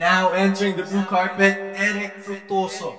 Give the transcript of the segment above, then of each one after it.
Now entering the blue carpet, Eric Fructuoso.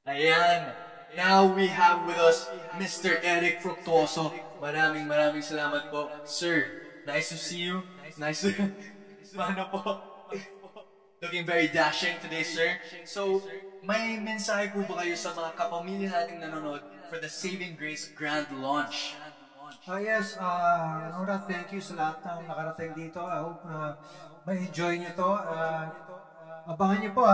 Ayan. Now we have with us Mr. Eric Fructuoso. Maraming salamat po. Sir, nice to see you. Nice to... Paano po? Looking very dashing today, sir. So, may mensahe po ba kayo sa mga kapamilya nating nanonood for the Saving Grace Grand Launch? Yes, thank you sa lahat ng nakarating dito. I hope na ma-enjoy nyo to. Abangan nyo po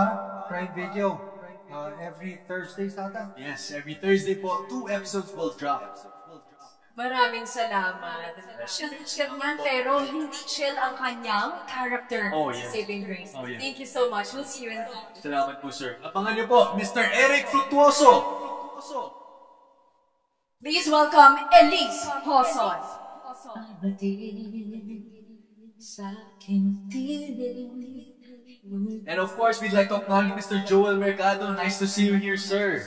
Prime Video. Every Thursday sata? Yes, every Thursday po, 2 episodes will drop. Maraming salamat. Chill niya, pero hindi chill ang kanyang character sa Saving Grace. Thank you so much. We'll see you in Salamat po, sir. Abangan niyo po, Mr. Eric Fructuoso. Please welcome Elise Hoson. And of course, we'd like to acknowledge Mr. Joel Mercado. Nice to see you here, sir.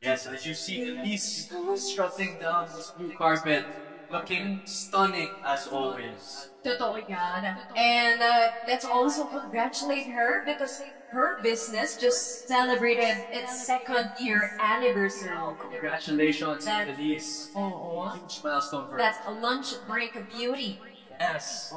Yes, as you see Elise strutting down this blue carpet, looking stunning as always. Totoo yan. And let's also congratulate her because her business just celebrated its 2nd year anniversary. Congratulations, Elise. Huge milestone for her. That's a lunch break of beauty. Yes.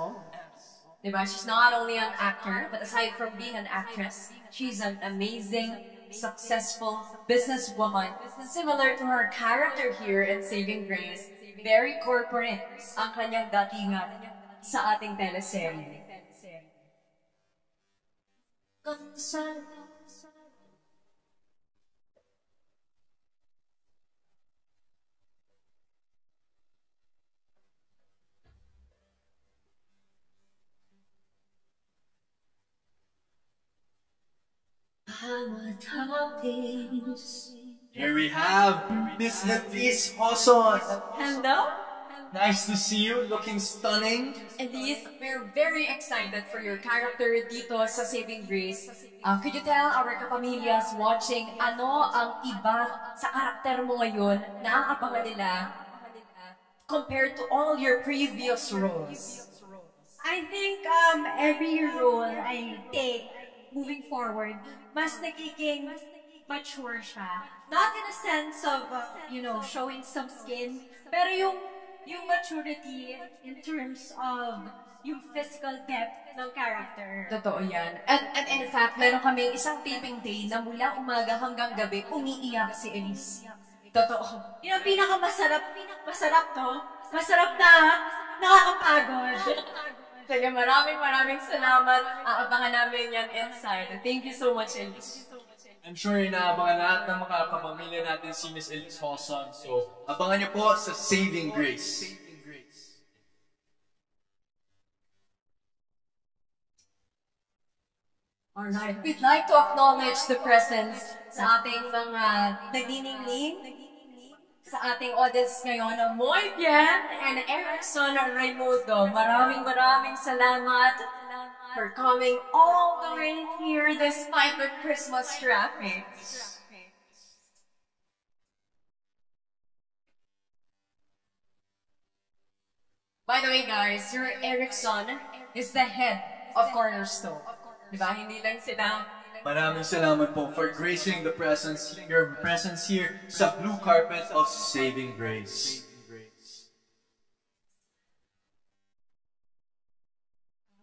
Diba? She's not only an actor, but aside from being an actress, she's an amazing, successful businesswoman. Similar to her character here in Saving Grace, very corporate ang kanyang datingan sa ating teleserye. Here we have Miss Elise Hoson. Hello? Nice to see you, looking stunning. Elise, we're very excited for your character dito sa Saving Grace. Could you tell our kapamilyas watching ano ang iba sa karakter mo ngayon na ang abangan nila compared to all your previous roles? I think every role I take moving forward, mas nagiging mature siya. Not in a sense of, showing some skin, pero yung maturity in terms of yung physical depth ng character. Totoo yan. And in fact, meron kami isang taping day na mula umaga hanggang gabi, umiiyak si Elise. Totoo. Yung pinakamasarap to. Masarap na nakakapagod. Sige, maraming salamat. Aabangan namin yan inside. Thank you so much, Elise. I'm sure inaabangan lahat ng mga kapamilya natin si Miss Elise Hoson. So, abangan niyo po sa Saving Grace. Alright, we'd like to acknowledge the presence sa ating mga nagniningning, sa ating audience ngayon ng Moy Bien and Erickson Raimundo. Maraming salamat for coming all the way here despite the Christmas traffic. By the way guys, your Erickson is the head of Cornerstone. Diba? Hindi lang sila. Maraming salamat po for gracing your presence here sa blue carpet of Saving Grace.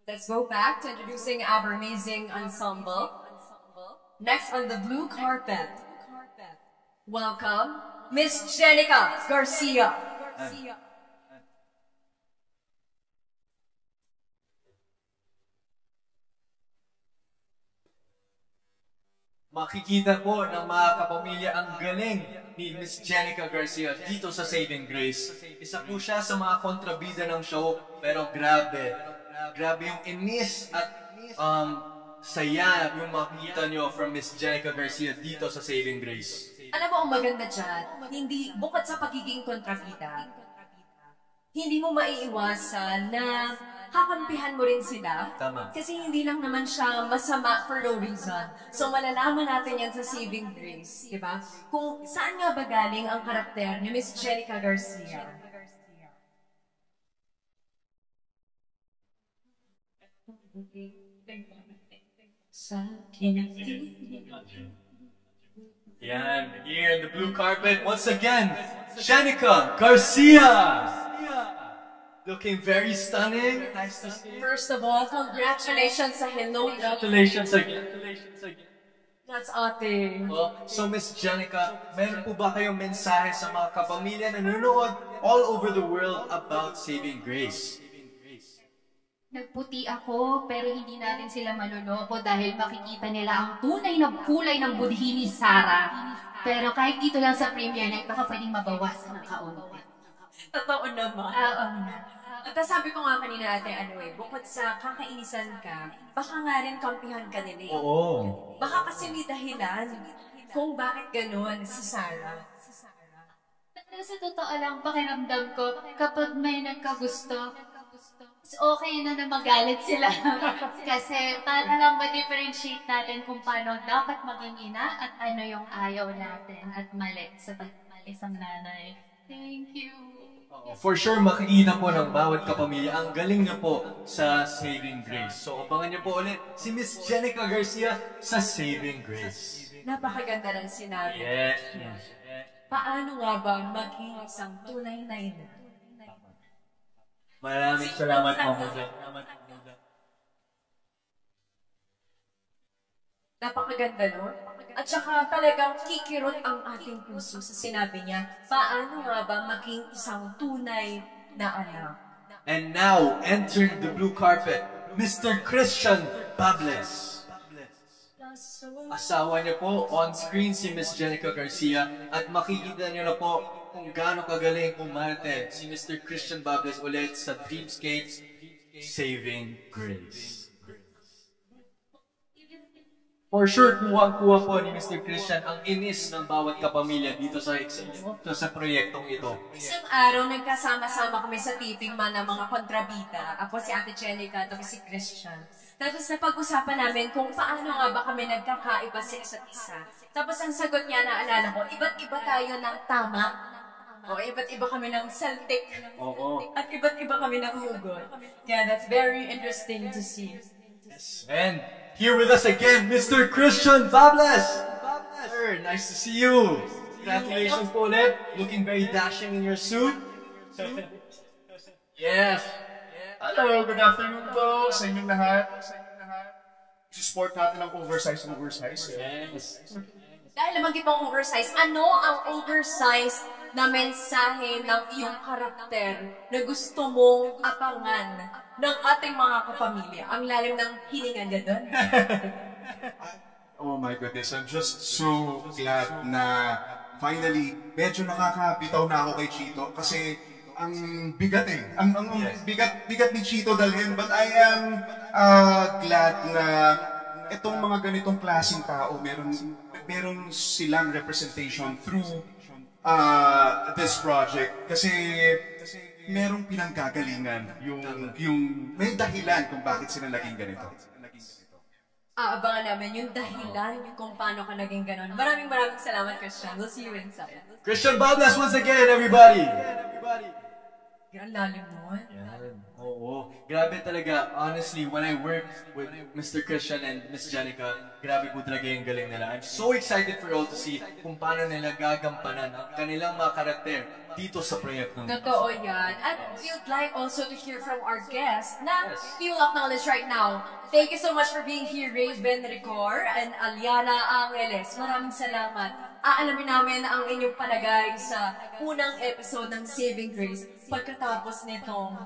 Let's go back to introducing our amazing ensemble. Next on the blue carpet, welcome Miss Jenica Garcia. Makikita po ng mga kapamilya ang galing ni Miss Jenica Garcia dito sa Saving Grace. Isa po siya sa mga kontrabida ng show, pero grabe. Grabe yung inis at saya yung makikita nyo from Miss Jenica Garcia dito sa Saving Grace. Alam mo ang maganda dyan, hindi, bukod sa pagiging kontrabida, hindi mo maiiwasan na kakampihan mo rin sila. Tama. Kasi hindi lang naman siya masama for no reason. So malalaman natin yan sa Saving Grace, di ba? Kung saan nga ba galing ang karakter ni Miss Jenica Garcia. Yan, here in the blue carpet, once again, Jenica Garcia! Looking very stunning. Nice to see you. First of all, congratulations sa Hello Love. Congratulations again. That's ate. Oh, so Miss Jenica, meron po ba kayong mensahe sa mga kapamilya na nanonood all over the world about Saving Grace? Nagputi ako, pero hindi natin sila maluloko dahil makikita nila ang tunay na kulay ng budhi ni Sarah. Pero kahit dito lang sa Premier Night, baka pwedeng mabawasan ng kaunti. Totoo naman. Oo. At sabi ko nga kanina ate, bukod sa kakainisan ka, baka nga rin kampihan ka nila. Oo. Baka kasi may dahilan kung bakit ganun si Sarah. Pero sa totoo lang, pakiramdam ko, kapag may nagkagusto, okay na magalit sila. Kasi para lang ma-differentiate natin kung paano dapat maging ina at ano yung ayaw natin at mali sa isang nanay. Thank you. For sure, makikita po ng bawat kapamilya ang galing niyo po sa Saving Grace. So, abangan niyo po ulit si Miss Jenica Garcia sa Saving Grace. Napakaganda ng sinabi. Yes. Paano nga ba maging isang tunay na ina? Maraming salamat po. Napakaganda, no? At saka talagang kikirot ang ating puso sa sinabi niya, paano nga ba maging isang tunay na anak? And now, entering the blue carpet, Mr. Christian Bables. Asawa niya po, on-screen si Miss Jenica Garcia, at makikita niyo na po kung gaano kagaling umarte si Mr. Christian Bables ulit sa Dreamscapes Saving Grace. For sure, kuha-kuha po ni Mr. Christian ang inis ng bawat kapamilya dito sa proyektong ito. Isang araw, nagkasama-sama kami sa taping man ng mga kontrabida. Ako si Ate Jenica, tapos si Christian. Tapos napag-usapan namin kung paano nga ba kami nagkakaiba sa isa't isa. Tapos ang sagot niya, naalala ko, iba't iba tayo ng tama. O, iba't iba kami ng saltik. Oo. At iba't iba kami ng hugot. Yeah, that's very interesting to see. And here with us again, Mr. Christian Bables. Sir, nice to see you. Congratulations po ulit. Looking very dashing in your suit. Yes. Hello, good afternoon po sa inyong lahat. Support natin ang oversize. Yes. Dahil nabanggit mo ang oversize, ano ang oversize na mensahe ng iyong karakter na gusto mong abangan ng ating mga kapamilya? Ang lalim ng hininga niya doon. Oh my goodness, I'm just so glad na finally, medyo nakakabitaw na ako kay Chito kasi ang bigat eh. Ang bigat ni Chito dalhin, but I am glad na itong mga ganitong klaseng tao, meron silang representation through this project. Kasi merong pinanggagalingan, yung may dahilan kung bakit sila naging ganito. Aabangan namin yung dahilan kung paano ka naging ganon. Maraming salamat, Christian. We'll see you inside. Christian Bables once again, everybody. Ang lalim nun. Yan. Oo. Grabe talaga. Honestly, when I work with Mr. Christian and Miss Jenica, grabe po talaga yung galing nila. I'm so excited for you all to see kung paano nila gagampanan ang kanilang mga karakter dito sa proyektong. Totoo yan. At we would like also to hear from our guests na we will acknowledge right now. Thank you so much for being here, Raven Ricor and Aliana Angeles. Maraming salamat. aalamin namin ang inyong palagay sa unang episode ng Saving Grace pagkatapos nitong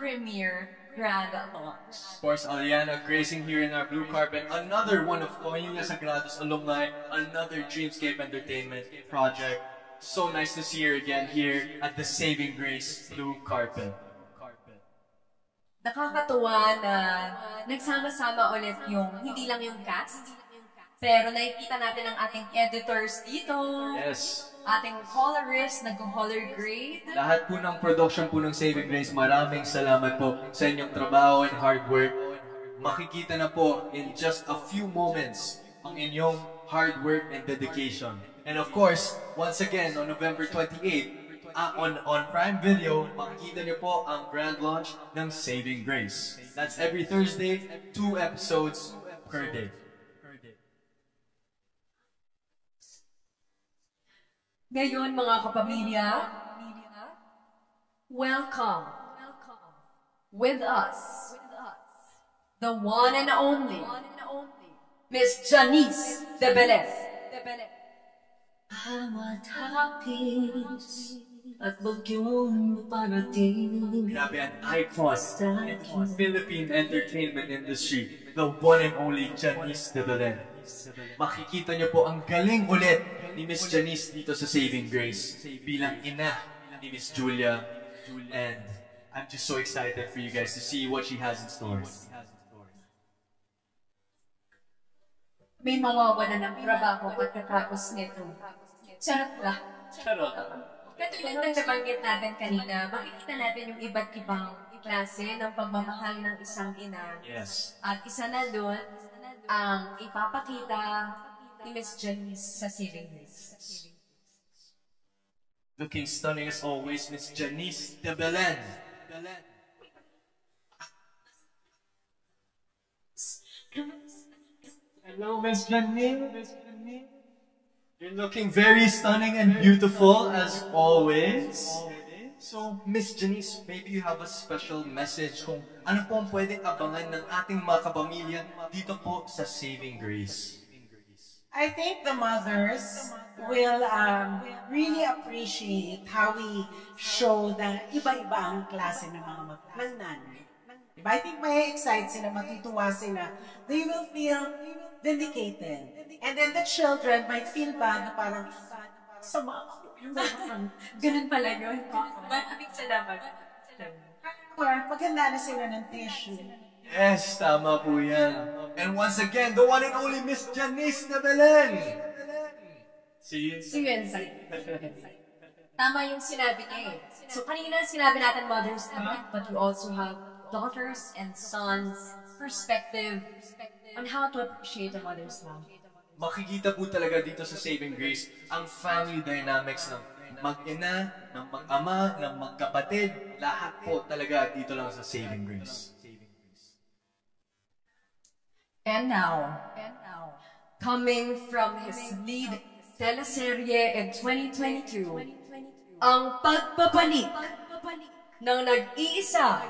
premiere grand launch. Of course, Aliana gracing here in our blue carpet, another one of Pamilya Sagrados alumni, another Dreamscape Entertainment project. So nice to see her again here at the Saving Grace blue carpet. Nakakatuwa na nagsama-sama ulit yung, hindi lang yung cast, pero nakikita natin ang ating editors dito. Yes. Ating colorist, nag-color grade. Lahat po ng production po ng Saving Grace, maraming salamat po sa inyong trabaho and hard work. Makikita na po in just a few moments ang inyong hard work and dedication. And of course, once again, on November 28, on Prime Video, makikita niyo po ang grand launch ng Saving Grace. That's every Thursday, 2 episodes per day. Ngayon mga kapamilya, welcome with us, the one and only, Miss Janice De Belez. Bawat hapis at bagyong parating. Grabe an icon in the Philippine entertainment industry, the one and only Janice De Belez. Makikita niyo po ang galing ulit ni Miss Janice dito sa Saving Grace bilang ina ni Miss Julia, and I'm just so excited for you guys to see what she has in store. May mawawala ng trabaho pagkatapos nito. Charot lang. Charot. Katulad ng nabanggit natin kanina, makikita natin yung iba't ibang klase ng pagmamahal ng isang ina. Yes. At isa na doon ang ipapakita ni Miss Janice sa Saving Grace. Looking stunning as always, Miss Janice De Belez. Hello, Miss Janice. You're looking very stunning and beautiful as always. So, Miss Janice, maybe you have a special message kung ano po ang pwedeng abangan ng ating mga kapamilya dito po sa Saving Grace. I think the mothers will really appreciate how we show the iba-iba ang klase ng mga nanay. Diba? I think may excite sila, matutuwa sila. They will feel vindicated. And then the children might feel bad na parang sama ako. Ganun pala yun. Maraming salamat. Maghanda na sila ng tissue. Yes, tama po yan. And once again, the one and only Miss Janice De Belez. See you inside. Tama yung sinabi niya eh. So kanina sinabi natin mothers naman, but we also have daughters and sons perspective on how to appreciate a mother's love. Makikita po talaga dito sa Saving Grace ang family dynamics ng mag-ina, ng mag-ama, ng magkapatid. Lahat po talaga dito lang sa Saving Grace. And now, coming from his lead teleserye in 2022, ang pagbabalik ng nag-iisa,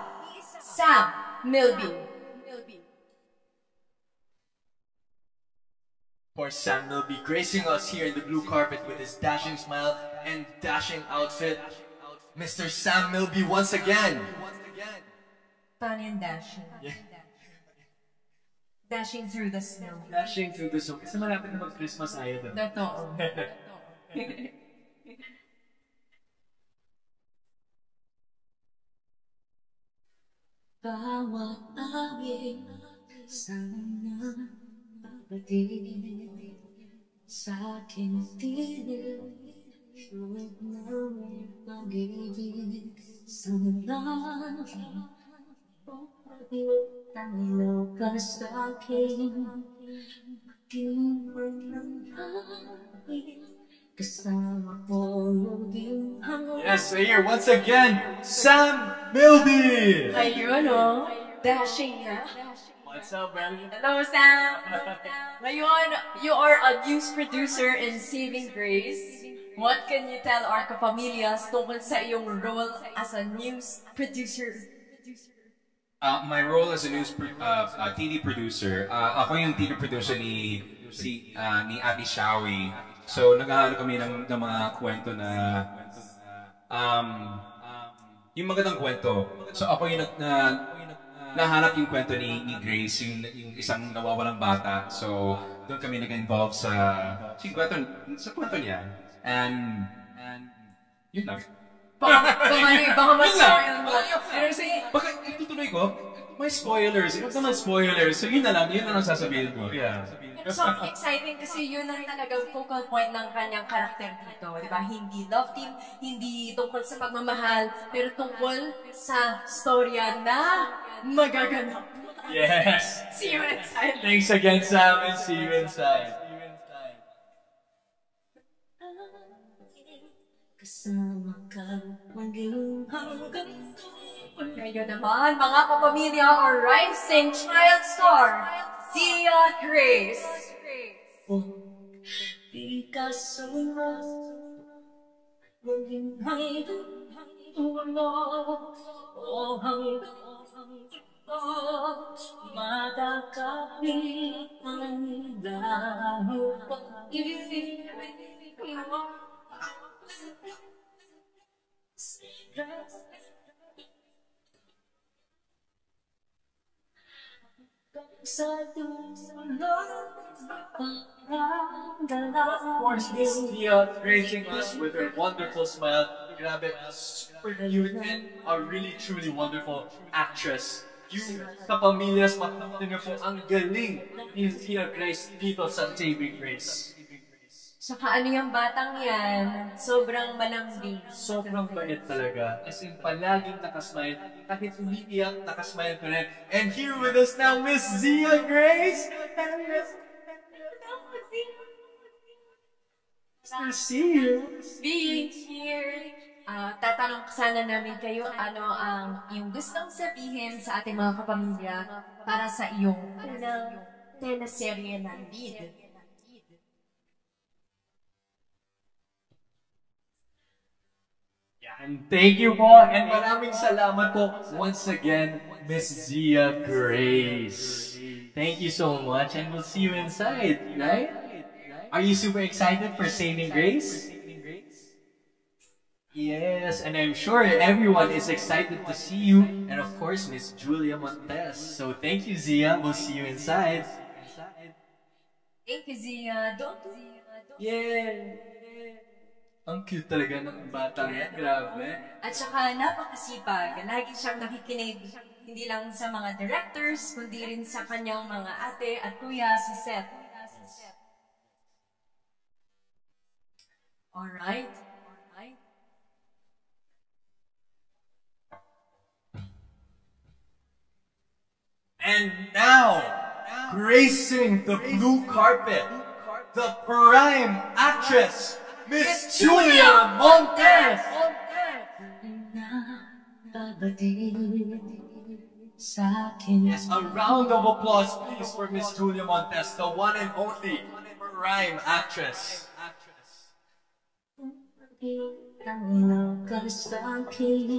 Sam Milby. For Sam Milby gracing us here in the blue carpet with his dashing smile and dashing outfit, Mr. Sam Milby once again. Paano yung dashing? Yeah. Dashing through the snow. Dashing through the snow. Kasi malapit na mag-Christmas tayo doon. Totoo. Bawat awit sana papatid sa aking tinig, sulit ng pag-ibig sa lalim. Tanaw ka sa akin, maging ng hangin, kasama ko yung hangin. Yes, so here once again, Sam Milby! Ayun o. Dashing na. What's up, man? Hello, Sam! Ngayon, you are a news producer in Saving Grace. What can you tell our kapamilyas tungkol sa iyong role as a news producer? My role as a TV producer, ako yung TV producer ni Abby Shawi. So, naghahanap kami ng mga kwento na yung magandang kwento. So, ako yung nahanap yung kwento ni Grace, yung isang nawawalang bata. So, doon kami nag-involve sa kwento niya. And yun lang. Baka mas-spoil mo. Pero kasi, baka itutuloy ko, may spoilers. Huwag naman spoilers. So, yun na lang sasabihin ko. Yeah. So exciting kasi yun ang talagang focal point ng kanyang karakter dito. Diba? Hindi love team, hindi tungkol sa pagmamahal, pero tungkol sa storya na magaganap. Yes! See you inside. Thanks again, Sam, and see you inside. Kasama ka maging hanggang Ngayon naman, mga kapamilya or rising child star, Zia Grace. di ka sumas maging hanggang ulo o hanggang madakapit ang dahil pag-ibig Of course, Miss Zia gracing us with her wonderful smile. Grabe, super cute and a really truly wonderful actress. You kapamilyas, makikita niyo po ang galing ni Zia Grace dito sa TV Grace. Saka ano yung batang yan, sobrang malambing. Sobrang bait talaga. As in, palaging nakasmile. Kahit umiiyak, nakasmile pa rin. And here with us now, Miss Zia Grace! And Miss... Nice to see you. Being here. Tatanong sana namin kayo ano ang iyong gustong sabihin sa ating mga kapamilya para sa iyong unang teleserye na lead. And thank you po, and maraming salamat po once again, Miss Zia Grace. Thank you so much, and we'll see you inside, right? Are you super excited for Saving Grace? Yes, and I'm sure everyone is excited to see you, and of course, Miss Julia Montes. So thank you, Zia. We'll see you inside. Thank you, Zia. Yeah. Ang cute talaga ng batang yan, grabe. At saka napakasipag. Lagi siyang nakikinig, hindi lang sa mga directors, kundi rin sa kanyang mga ate at kuya sa set. Alright. And now, gracing the blue carpet, the prime actress, Miss Julia Montes! Yes, a round of applause please for Miss Julia Montes, the one and only prime actress.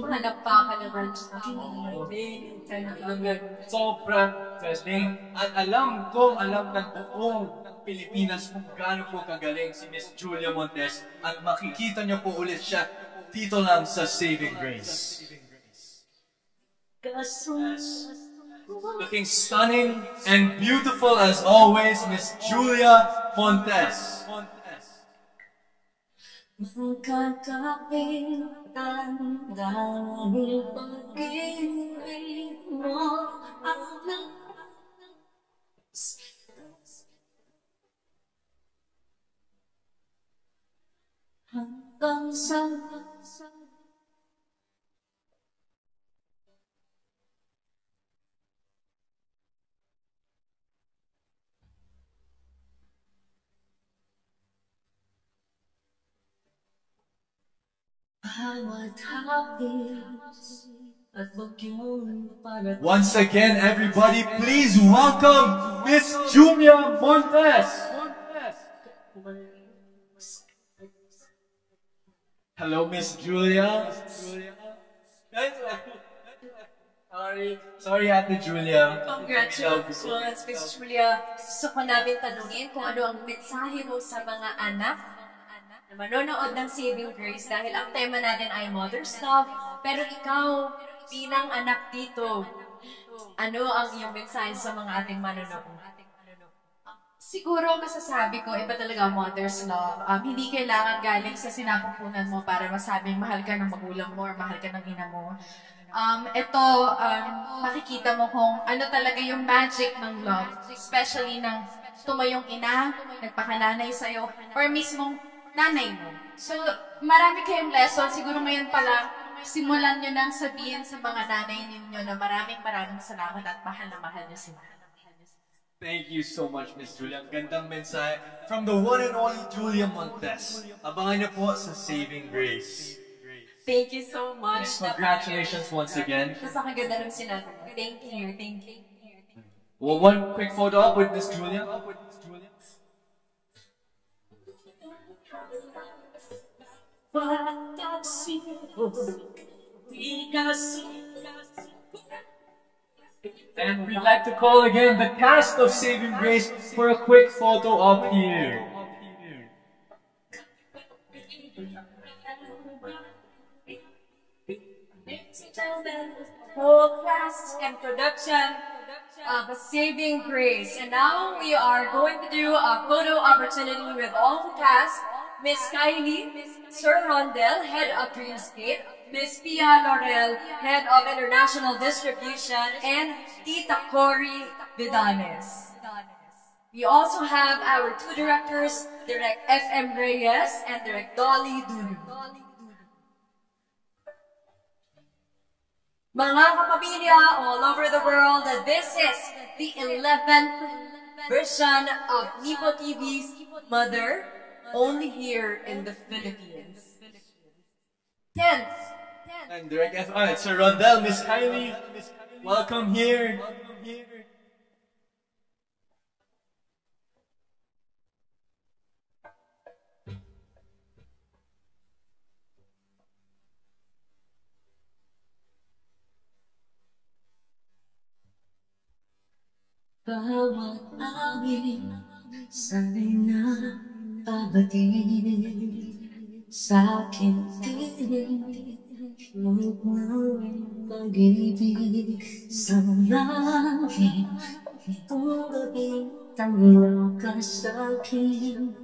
Hanapakan naman siya. Sobrang galing. At alam ng buong Pilipinas kung gaano po kagaling si Miss Julia Montes. At makikita niyo po ulit siya dito lang sa Saving Grace. Looking stunning and beautiful as always, Miss Julia Montes. Magkakapitan dahil pag-ibig mo ang hanggang sa Once again, everybody, please welcome Miss Julia Montes. Hello, Miss Julia. Sorry, Ate Julia. Congratulations, Miss Julia. Gusto ko namin tanungin kung ano ang mensahe mo sa mga anak na manonood ng Saving Grace dahil ang tema natin ay Mother's Love. Pero ikaw, bilang anak dito, ano ang iyong mensahe sa mga ating manonood? Siguro masasabi ko, iba talaga mother's love. Hindi kailangan galing sa sinapupunan mo para masabing mahal ka ng magulang mo or mahal ka ng ina mo. Makikita mo kung ano talaga yung magic ng love. Especially ng tumayong ina, nagpakananay sa'yo, or mismong nanay mo. So, marami kayong lesson. Siguro ngayon pa lang, simulan nyo nang sabihin sa mga nanay ninyo na maraming salamat at mahal na mahal nyo sila. Thank you so much, Miss Julia. Ang gandang mensahe from the one and only Julia Montes. Abangan niyo po sa Saving Grace. Thank you so much. Congratulations once again. Mas nakaganda ng sinabi. Thank you, thank you. Well, one quick photo up with Miss Julia. And we'd like to call again the cast of Saving Grace for a quick photo up here. Whole cast and production of Saving Grace. And now we are going to do a photo opportunity with all the cast. Miss Kylie, Sir Rondell, Head of Dreamscape, Miss Pia Laurel, Head of International Distribution, and Tita Cory Vidanes. We also have our two directors, Direct FM Reyes and Direct Dolly Dudu. Mga kapamilya all over the world, this is the 11th version of Nipo TV's Mother, only here in the Philippines. 10th. And Direct FM, Sir Rondell, Miss Kylie, welcome here. Bawat awit sana'y napabatid sa aking tinig, ngunit ng pag-ibig sa langit. Itong gabi tanglaw ka sa'kin,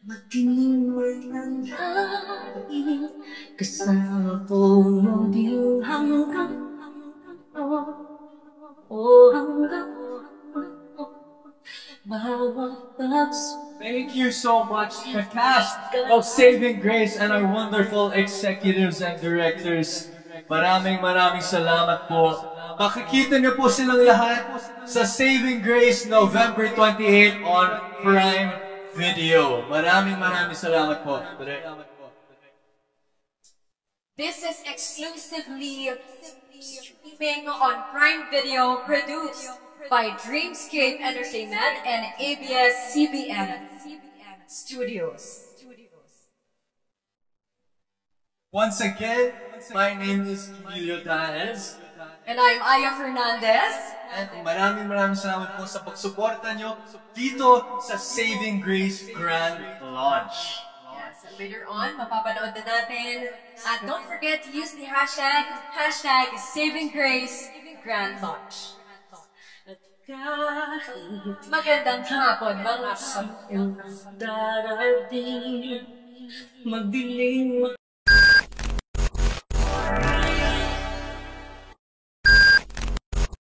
matinig man ang langit, kasama po mong hanggang hanggang Thank you so much, the cast of Saving Grace and our wonderful executives and directors. Maraming salamat po. Makikita niyo po silang lahat sa Saving Grace November 28 on Prime Video. Maraming salamat po. This is exclusively streaming on Prime Video, produced by Dreamscape Entertainment and ABS-CBN Studios. Once again, my name is Emilio Danes. And I'm Aya Fernandez. And maraming salamat po sa pagsuporta nyo dito sa Saving Grace Grand Launch. Yes, and later on, mapapanood na natin. And don't forget to use the hashtag Saving Grace Grand Launch. Magandang hapon, mga darating, magdiling